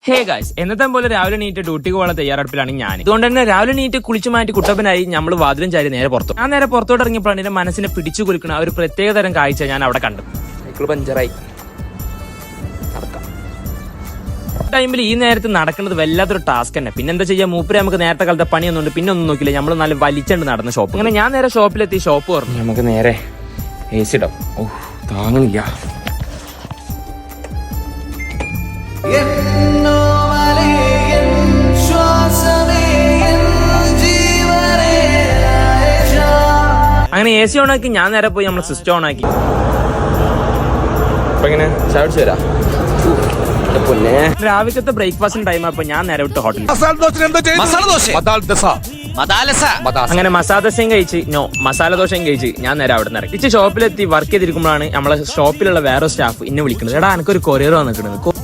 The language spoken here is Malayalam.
ഹേ ഗൈസ്, എന്നത്തെ പോലെ രാവിലെ നീറ്റ് ഡ്യൂട്ടിക്ക് പോകാൻ തയ്യാറെടുപ്പിലാണ് ഞാൻ. അതുകൊണ്ട് തന്നെ രാവിലെ നീറ്റ് കുളിച്ചു മാറ്റി കുട്ടപ്പനായി നമ്മൾ വാതിലും ചാരി നേരെ പുറത്തു. ഞാൻ നേരെ പുറത്തോട്ട് ഇറങ്ങിയപ്പോഴാണ് എന്റെ മനസ്സിനെ പിടിച്ചു കുലുക്കുന്ന ഒരു പ്രത്യേക തരം കാഴ്ച ഞാൻ അവിടെ കണ്ടു. സൈക്കിൾ പഞ്ചറായി നടക്കാം. ടൈമിൽ ഈ നേരത്ത് നടക്കുന്നത് വല്ലാത്തൊരു ടാസ്ക് തന്നെ. പിന്നെ എന്താ ചെയ്യാ, മൂപ്പര് നമുക്ക് നേരത്തെ കാലത്തെ പണിയൊന്നുണ്ട്, പിന്നെ ഒന്നും നോക്കില്ല. നമ്മൾ നല്ല വലിച്ചണ്ട് നടന്ന ഷോപ്പ്. അങ്ങനെ ഞാൻ നേരെ ഷോപ്പിലെത്തി. ഷോപ്പ് പറഞ്ഞു നമുക്ക് നേരെ AC ഇടാം. ഓ താങ്ങുന്നില്ല. അങ്ങനെ AC ഓണാക്കി ഞാൻ നേരെ പോയി നമ്മളെ സിസ്റ്റം ഓണാക്കി. അപ്പൊ ഇങ്ങനെ ചാവിടിച്ചു തരാം. രാവിലത്തെ ബ്രേക്ക്ഫാസ്റ്റിന് ടൈം ആയപ്പോ ഞാൻ നേരെ വിട്ട് ഹോട്ടലിൽ. അങ്ങനെ മസാല ദോശയും കഴിച്ച് മസാല ദോശയും കഴിച്ച് ഞാൻ നേരെ അവിടെ നിന്ന് ഇറങ്ങി. ഷോപ്പിലെത്തി വർക്ക് ചെയ്തിരിക്കുമ്പോഴാണ് നമ്മളെ ഷോപ്പിലുള്ള വേറെ സ്റ്റാഫ് എന്നെ വിളിക്കുന്നത്. എടാ എനിക്കൊരു കൊറിയർ വന്നിട്ടുണ്ട്.